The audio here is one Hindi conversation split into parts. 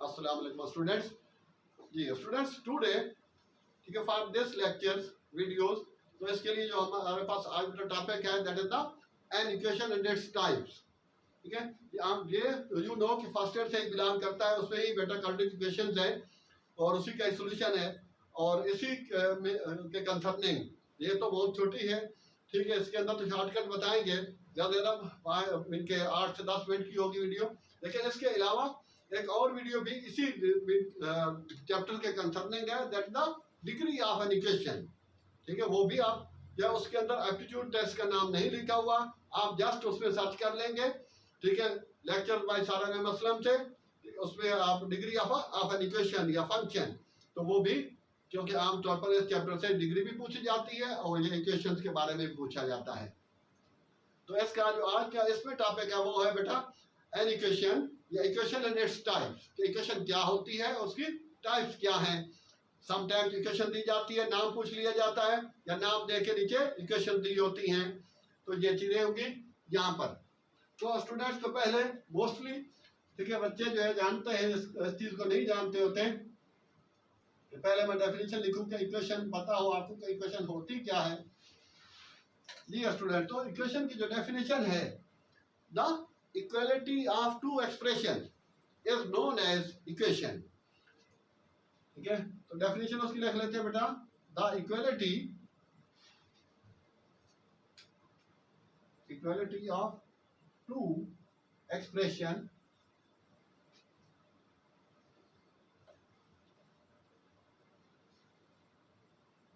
अस्सलाम वालेकुम स्टूडेंट्स। जी स्टूडेंट्स, टुडे ठीक है फॉर दिस लेक्चर्स वीडियोस, तो इसके लिए जो हमारे पास आज का टॉपिक है that is the an equation and its types. ठीक है, आप ये यू नो कि फर्स्ट ईयर से ही बिलोंग करता है, उसमें ही बेटा कॉन्ट्रिक इक्वेशंस है और उसी का सोल्यूशन है और इसी के कंसर्निंग ये तो बहुत छोटी है। ठीक है, इसके अंदर तो शॉर्टकट बताएंगे, ज़्यादा इनके 8 से 10 मिनट की होगी वीडियो, लेकिन इसके अलावा एक और वीडियो भी इसी चैप्टर के कंसर्निंग है that the degree of an equation. ठीक है, वो भी आप या उसके अंदर एप्टीट्यूड टेस्ट का नाम नहीं लिखा हुआ, आप जस्ट उसमें सर्च कर लेंगे। ठीक है, लेक्चर बाय सारा अहमद असलम से, उसमें आप डिग्री ऑफ एन इक्वेशन या फंक्शन, तो वो भी, क्योंकि आमतौर पर इस चैप्टर से डिग्री भी पूछी जाती है और ये इक्वेशंस के बारे में भी पूछा जाता है। तो इसका जो आज का इसमें टॉपिक है वो है बेटा एन इक्वेशन या equation and its types. Equation क्या होती है, उसकी टाइप्स क्या हैं। समटाइम्स इक्वेशन दी जाती है, नाम पूछ लिया जाता है या नाम दे के नीचे इक्वेशन दी होती हैं, तो ये चीज़ें होंगी यहाँ पर। तो स्टूडेंट्स तो पहले मोस्टली ठीक है बच्चे जो है जानते हैं, इस चीज़ को नहीं जानते होते हैं। तो पहले मैं डेफिनेशन लिखूँ कि इक्वेशन पता हो आपको कि इक्वेशन होती क्या है। जी स्टूडेंट, तो इक्वेशन की जो डेफिनेशन है, the equality of two expression is known as equation. ठीक है, तो डेफिनेशन उसकी लिख लेते हैं बेटा, the equality of two expression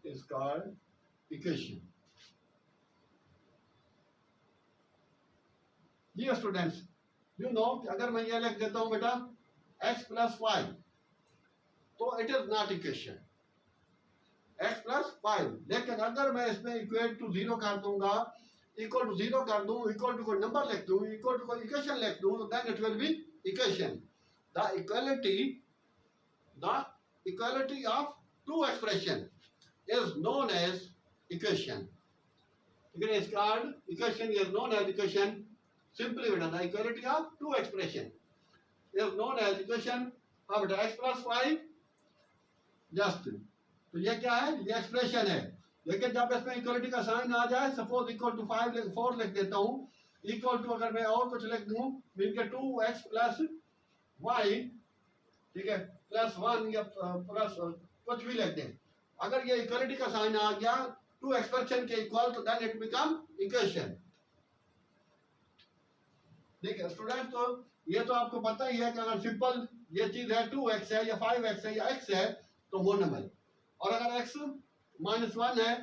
is called equation. जी स्टूडेंट्स, यू नो अगर मैं ये लिख देता हूं बेटा x प्लस वाई, तो it is not equation x plus y. लेकिन अगर मैं इसमें इक्वल टू जीरो कर दूंगा, इक्वल टू जीरो कर दूं, इक्वल टू कोई नंबर लिख दूं, इक्वल टू कोई इक्वेशन लिख दूं, then it will be equation. The equality of two expression is known as equation. Again, it's called equation is known as equation. Simply written, the equality of two expression is known as equation of x plus 5 just. तो ये क्या है, ये एक्सप्रेशन है। लेकिन जब इसमें इक्वलिटी का साइन आ जाए, सपोज इक्वल टू 4 लिख देता हूँ, इक्वल टू अगर मैं और कुछ लिख दूँ, मिलकर 2x प्लस वाई, ठीक है, प्लस 1 या प्लस कुछ भी लिख दें, अगर ये इक्वलिटी का साइन आ गया टू एक्सप्रेशन के इक्वल, तो देन इट बिकम इक्वेशन। ठीक है स्टूडेंट, तो ये तो आपको पता ही है कि अगर सिंपल ये चीज है 2x है या 5x है या x है तो मोनोमियल, और अगर x -1 है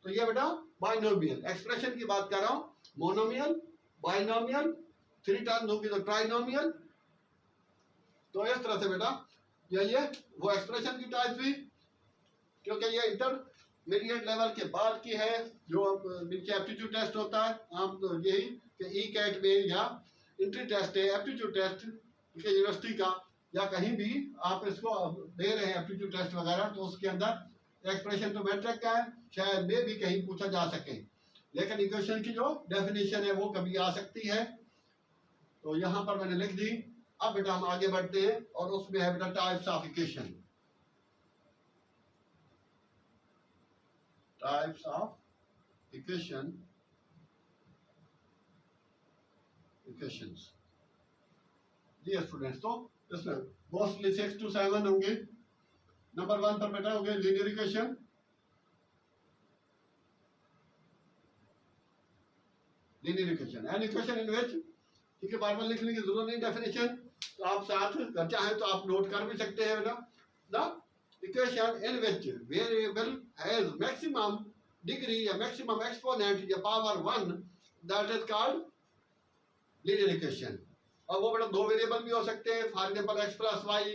तो ये बेटा बाइनोमियल। एक्सप्रेशन की बात कर रहा हूँ, मोनोमियल, बाइनोमियल, 3 टर्म्स होगी तो ट्राइनोमियल। तो इस तरह से बेटा ये वो एक्सप्रेशन की टाइप हुई, क्योंकि ये इंटरमीडिएट लेवल के बाद की है, जो नीचे एप्टीट्यूड टेस्ट होता है आम तो यही कि ई कैट में, या इंट्री टेस्ट है एप्टीट्यूड टेस्ट यूनिवर्सिटी का, या कहीं भी आप इसको दे रहे हैं एप्टीट्यूड टेस्ट वगैरह, तो उसके अंदर एक्सप्रेशन तो मैट्रिक का है, शायद में भी कहीं पूछा जा सके, लेकिन इक्वेशन की जो डेफिनेशन है वो कभी आ सकती है। तो यहाँ पर मैंने लिख दी। अब बेटा हम आगे बढ़ते हैं और उसमें है बेटा types of equation. Types of equations। जी स्टूडेंट्स, तो इसमें मोस्टली 6 to 7 होंगे। नंबर 1 पर बेटा होंगे linear equation. Linear equation an equation in which, ठीक है, बार बार लिखने की जरूरत नहीं डेफिनेशन, तो आप साथ कर चाहें तो आप नोट कर भी सकते हैं बेटा। The equation in which variable has maximum degree या maximum exponent या power 1, that is called linear equation। और वो बेटा दो वेरिएबल भी हो सकते हैं, for example x plus y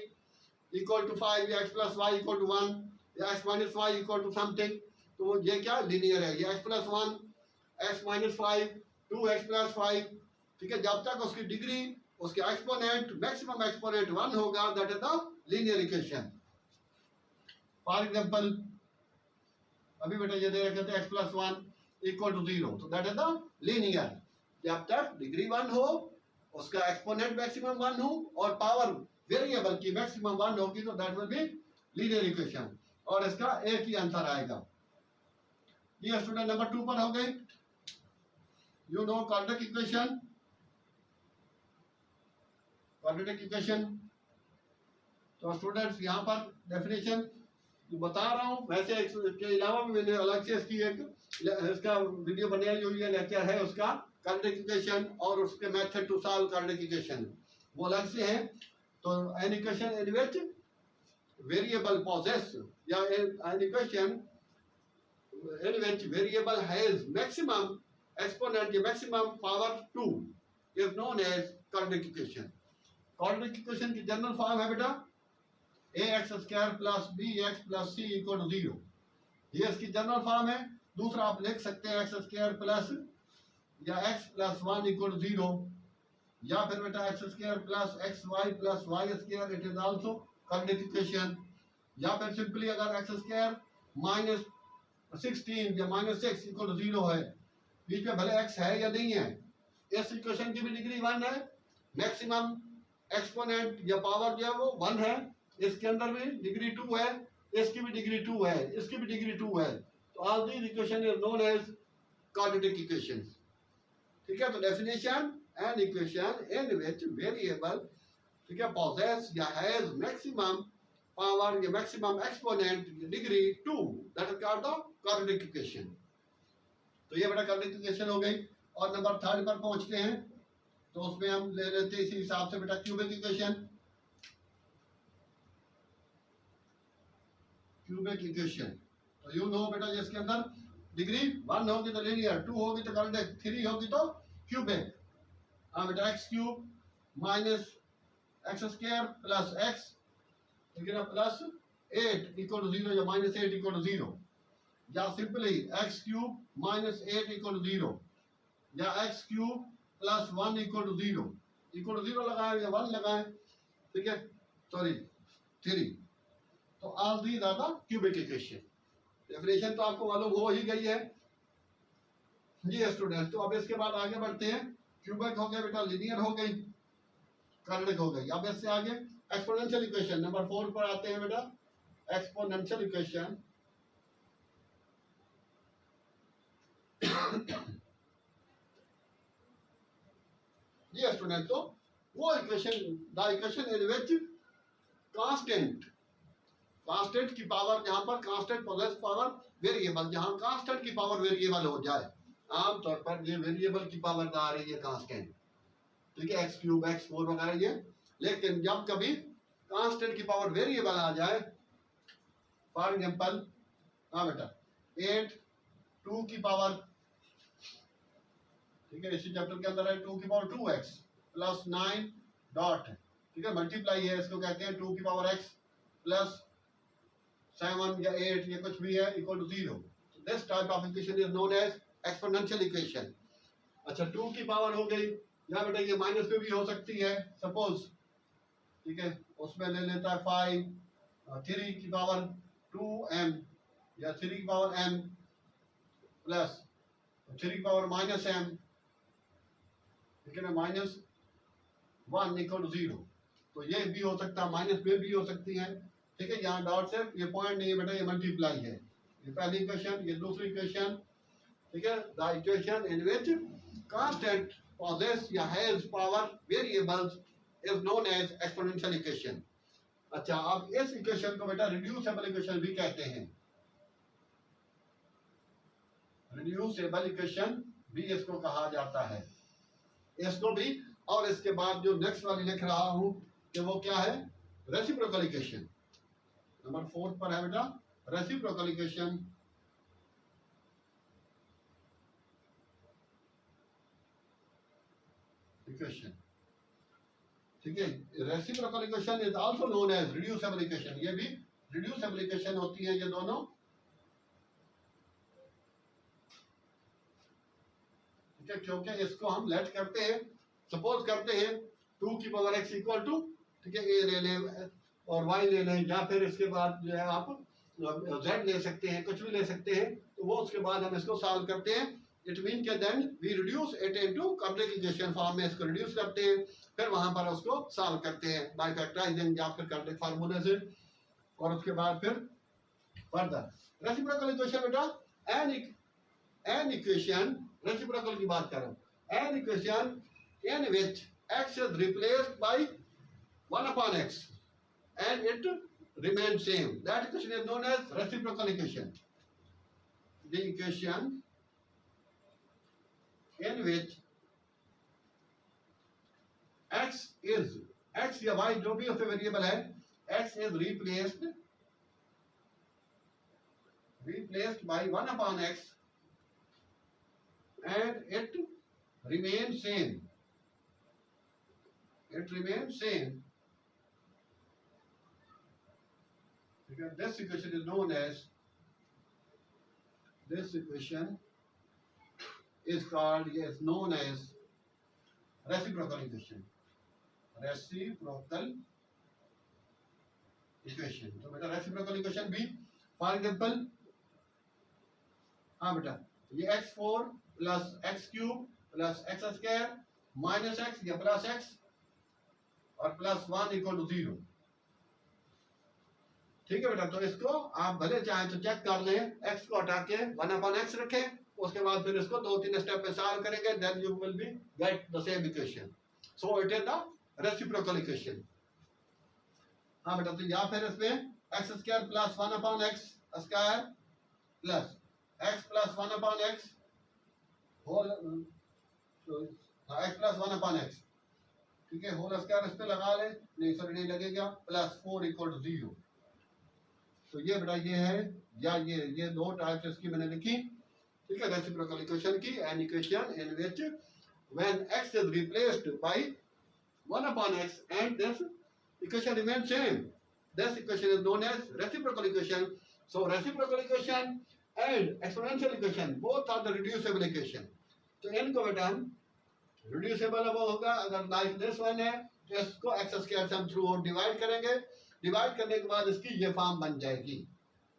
equal to 5 या x plus y equal to 1 या x minus y equal to something, तो ये क्या लीनियर है, ये x plus 1, x minus 5, 2x plus 5। ठीक है, जब तक उसकी डिग्री, उसके एक्सपोनेंट, मैक्सिमम एक्सपोनेंट 1 होगा, that is the linear equation. For example अभी बेटा ये दे रखे थे x प्लस 1 इक्वल टू 0, तो दैट इज द लीनियर। जब तक डिग्री 1 हो उसका एक्सपोनेंट मैक्सिमम 1 हो और पावर वेरिएबल की मैक्सिमम 1 होगी तो that will be linear equation और इसका एक ही आंसर आएगा। ये स्टूडेंट नंबर 2 पर हो गए। You know quadratic equation, quadratic equation. तो स्टूडेंट्स यहाँ पर डेफिनेशन बता रहा हूँ, वैसे इसके अलावा भी मैंने अलग से इसकी एक इसका वीडियो बनाई हुई है, लेक्चर है उसका क्वाड्रेटिक इक्वेशन और उसके method to solve quadratic equation, वो अलग से है। तो an equation in which variable poses या an equation in which variable has maximum exponent the maximum power 2 is known as quadratic equation। quadratic equation की जनरल फॉर्म है बेटा ax square plus bx plus c equal to 0, ये इसकी जनरल फॉर्म है। दूसरा आप लिख सकते हैं x स्क्वायर प्लस या x प्लस 1 इक्वल टू 0, या फिर बेटा x square plus xy plus y square, it is also quadratic equation. या फिर सिंपली अगर x स्क्वायर माइनस 16 या माइनस 6 इक्वल टू 0 है, बीच में भले x है या नहीं है, इस इक्वेशन की भी डिग्री 1 है, मैक्सिमम एक्सपोनेंट या पावर जो है वो 1 है, इसके अंदर भी डिग्री 2 है, इसकी भी डिग्री 2 है, इसकी भी डिग्री 2 है। तो all these equation is known as quadratic equations. ठीक है, तो definition an equation in which variable, ठीक है, पोजेस या हैज मैक्सिमम पावर या maximum exponent degree 2, that is called the quadratic equation. तो ये बेटा क्वाड्रेटिक इक्वेशन हो गई। और नंबर 3 पर पहुंचते हैं, तो उसमें हम ले लेते हैं इसी हिसाब से बेटा क्यूबिक इक्वेशन। क्यूबिक इक्वेशन तो यू नो बेटा जिसके अंदर डिग्री 1 होगी तो लीनियर, 2 होगी तो क्वाड्रेटिक, 3 होगी तो क्यूबिक। हाँ बेटा x cube minus x square plus x, ठीक है ना, प्लस 8 इक्वल टू 0 या माइनस 8 इक्वल टू 0, या simply x cube minus 8 equal to 0, या x cube plus 1 equal to 0, equal to 0 लगाएं या 1 लगाएं, ठीक है, सॉरी 3। तो all these are the cubic equation. Definition तो आपको मालूम हो ही गई है जी स्टूडेंट्स। तो अब इसके बाद आगे बढ़ते हैं। क्यूबिक हो गया बेटा, लीनियर हो गई, क्वाड्रेटिक हो गई। अब इससे आगे एक्सपोनेंशियल इक्वेशन नंबर 4 पर आते हैं बेटा। एक्सपोनेंशियल इक्वेशन जी स्टूडेंट, तो वो equation the equation in which constant की पावर, जहां पर कांस्टेंट पोजेस पावर वेरिएबल, जहां कांस्टेंट की पावर वेरिएबल हो जाए, आमतौर पर ये वेरिएबल की पावर आ रही है कांस्टेंट, ठीक है, एक्स क्यूब एक्स 4 वगैरह ये। लेकिन जब कभी कांस्टेंट की पावर वेरिएबल आ जाए, फॉर एग्जांपल हाँ बेटा 8 2 की पावर, ठीक है, इसी चैप्टर के अंदर है 2 की पावर 2x प्लस 9 डॉट, ठीक है, मल्टीप्लाई है, इसको कहते हैं 2 की पावर x प्लस 7 या 8 या कुछ भी है equal to 0। This type of equation is known as exponential equation. अच्छा 2 की पावर हो गई, या बेटा ये माइनस में भी हो सकती है सपोज, ठीक है, उसमें ले लेता है 5 3 की पावर 2m या 3 की पावर m प्लस 3 की पावर माइनस m, ठीक है ना, माइनस 1 इक्वल टू 0। तो ये भी हो सकता है, माइनस में भी हो सकती है, ठीक है, यहाँ डॉट से ये पॉइंट नहीं है बेटा, ये मल्टीप्लाई है। ये पहली इक्वेशन, ये दूसरी इक्वेशन, ठीक है, the equation in which constant possess या has power variables is known as exponential equation। अच्छा अब इस इक्वेशन को बेटा रिड्यूसिबल इक्वेशन भी कहते हैं, रिड्यूसिबल इक्वेशन भी इसको कहा जाता है, इसको भी। और इसके बाद जो नेक्स्ट वाली लिख रहा हूं कि वो क्या है, रेसिप्रोकल इक्वेशन नंबर 4 पर है बेटा, रेसिप्रोकल इक्वेशन। इक्वेशन, ठीक है, reciprocal equation is also known as reducible equation, ये भी रिड्यूसिबल इक्वेशन होती है ये दोनों, ठीक है, क्योंकि इसको हम लेट करते हैं, सपोज करते हैं 2 की पावर x इक्वल टू, ठीक है, a ले लें और y ले लें, या फिर इसके बाद जो है आप z ले सकते हैं, कुछ भी ले सकते हैं। तो वो उसके बाद हम इसको सॉल्व करते हैं इट मीन के then we reduce it into complex equation form में इसको रिड्यूस करते हैं, फिर वहां पर उसको सॉल्व करते हैं बाय फैक्टराइजिंग या फिर कॉम्प्लेक्स फार्मूले से, और उसके बाद फिर फर्दर रेसिप्रोकल इक्वेशन बेटा एन इक्वेशन रेसिप्रोकल की बात करें, N equation in which x is replaced by 1 upon x and it remains same, that equation is known as reciprocal equation. The equation in which x या y जो भी उससे वेरिएबल है, x is replaced by 1 upon x and it remains same. It remains same. Because this equation is known as, this equation is called, is known as reciprocal equation. Reciprocal equation. तो बेटा reciprocal equation भी, for example, हाँ बेटा ये x4 plus x cube plus x square minus x या plus x और प्लस 1 इक्वल टू 0, ठीक है बेटा। तो इसको आप भले चाहे तो चेक कर लें, x को हटा के 1 अपॉन x रखें, उसके बाद फिर इसको 2-3 स्टेप में सॉल्व करेंगे, then you will be get the same equation. So it is the reciprocal equation. हाँ बेटा, तो या फिर इसमें x square plus 1 upon x square plus x plus 1 upon x whole, x plus 1 upon x, ठीक है, होल स्क्वायर इस पे लगा ले, नहीं सॉरी नहीं लगेगा, प्लस 4 इक्वल टू 0। तो ये बेटा ये है, या ये दो टाइप्स इसकी मैंने लिखी, ठीक है, रेसिप्रोकल इक्वेशन की। N equation in which when x is replaced by 1 upon x and this equation remains same, this equation is known as reciprocal equation. So reciprocal equation and exponential equation both are the reducible equation. तो इनको बेटा हम रिड्यूसेबल वो होगा, अगर लाइक दिस वन है तो इसको एक्स स्क्वायर से हम थ्रू आउट डिवाइड करेंगे, डिवाइड करने के बाद इसकी ये फॉर्म बन जाएगी।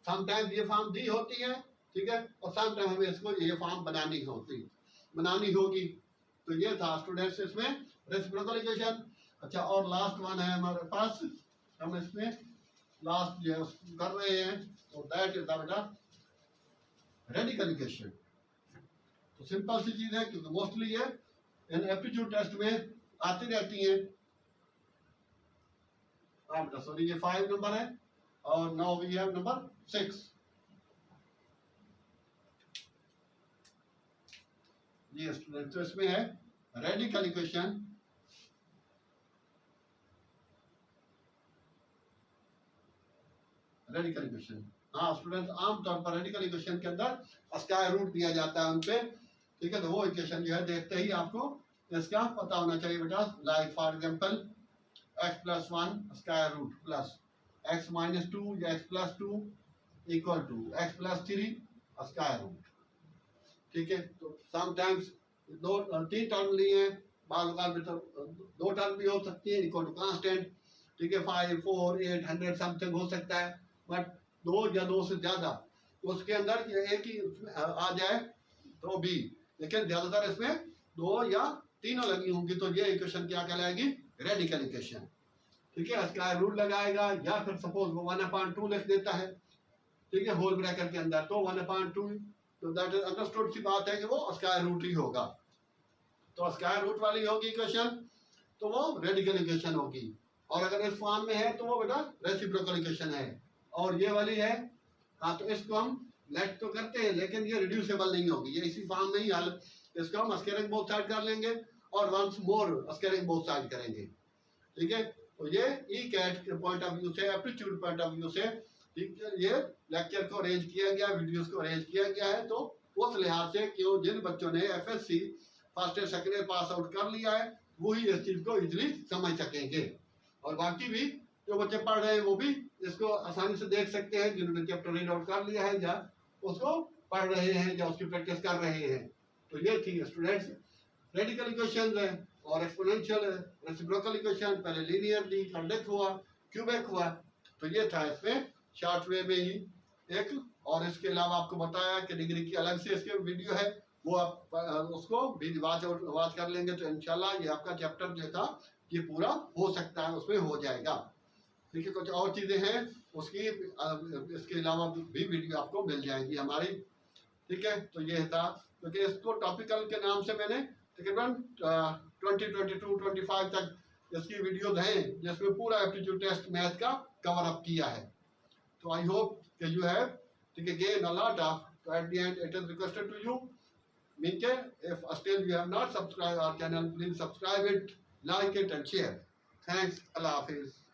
समटाइम्स ये फॉर्म दी होती है, ठीक है, और समटाइम हमें इसको ये फॉर्म बनानी होगी। तो ये था स्टूडेंट्स इसमें रेसिप्रोकल इक्वेशन। अच्छा, और लास्ट वन है हमारे पास, हम इसमें लास्ट जो कर रहे हैं, तो दैट इज द बेटा रेडिकल इक्वेशन। तो सिंपल सी चीज है, क्योंकि मोस्टली ये इन एप्टीट्यूड टेस्ट में आती रहती हैं। बेटा सॉरी ये 5 नंबर है, और नाउ वी हैव नंबर 6। ये स्टूडेंट, तो इसमें है रेडिकल इक्वेशन। रेडिकल इक्वेशन, हाँ स्टूडेंट, आमतौर पर रेडिकल इक्वेशन के अंदर स्क्वायर रूट दिया जाता है उनपे, ठीक है। तो वो इक्वेशन जो है देखते ही आपको इसका पता होना चाहिए बेटा। Like for example x plus 1 square root plus x minus 2 या x plus 2 equal to x plus 3 square root, ठीक है। तो समटाइम्स 2-3 टर्म लिए, बाल में तो 2 टर्म भी हो सकती है इक्वल टू कांस्टेंट, ठीक है, 5, 4, 8, 100 समथिंग हो सकता है, बट 2 या 2 से ज्यादा उसके अंदर एक ही आ जाए तो भी, लेकिन ज्यादातर इसमें 2 या 3 लगी होंगी, तो ये इक्वेशन क्या कहलाएगी, रेडिकल इक्वेशन, ठीक है। स्क्वायर रूट लगाएगा, या फिर सपोज वो 1/2 लिख देता है, ठीक है, होल ब्रैकेट के अंदर, तो 1/2, तो दैट इज अंडरस्टूड सी बात है कि वो स्क्वायर रूट ही होगा। तो स्क्वायर रूट वाली होगी इक्वेशन, तो वो रेडिकल इक्वेशन होगी। और अगर इस फॉर्म में है तो वो बेटा रेसिप्रोकल इक्वेशन है। और ये वाली है, हाँ, तो इसको हम लेट तो करते हैं, लेकिन ये रिड्यूसेबल नहीं होगी, ये इसी फॉर्म में ही हल, इसको हम स्क्वायरिंग बोथ साइड कर लेंगे और once more squaring both side करेंगे, ठीक है। तो ये ई कैट के पॉइंट ऑफ व्यू से, एप्टीट्यूड पॉइंट ऑफ व्यू से, ठीक है, ये लेक्चर को अरेंज किया गया, वीडियोस को अरेंज किया गया है। तो उस लिहाज से कि जिन बच्चों ने FSc first year second year pass out कर लिया है, वही इस चीज को इजीली समझ सकेंगे, और बाकी भी जो बच्चे पढ़ रहे हैं वो भी इसको आसानी से देख सकते हैं, जिन्होंने चैप्टर रीड आउट कर लिया है या उसको पढ़ रहे हैं या उसकी प्रैक्टिस कर रहे हैं। तो ये थी स्टूडेंट्स रेडिकल इक्वेशन है, और एक्सपोनेंशियल रेसिप्रोकल इक्वेशन, पहले लीनियरली कॉन्वेक्स हुआ, क्यूबिक हुआ। तो ये था इसमें शॉर्ट वे में ही एक, और इसके अलावा आपको बताया कि डिग्री की अलग से इसके वीडियो है, वो आप उसको भी वाच कर लेंगे तो इंशाल्लाह ये आपका चैप्टर जो था ये पूरा हो सकता है, उसमें हो जाएगा। ठीक है, कुछ और चीज़ें हैं उसकी इसके अलावा भी वीडियो आपको मिल जाएगी हमारी। ठीक है, तो ये था, क्योंकि इसको टॉपिकल के नाम से मैंने तकरीबन 2022-25 तक इसकी वीडियोज हैं जिसमें पूरा एप्टीट्यूड टेस्ट मैथ का कवर अप किया है। तो आई होप कि यू हैव ठीक है gain a lot of, so at the end it is requested to you, Minke, if still you have not subscribed our channel, please subscribe it, like it and share. Thanks, Allah Hafiz.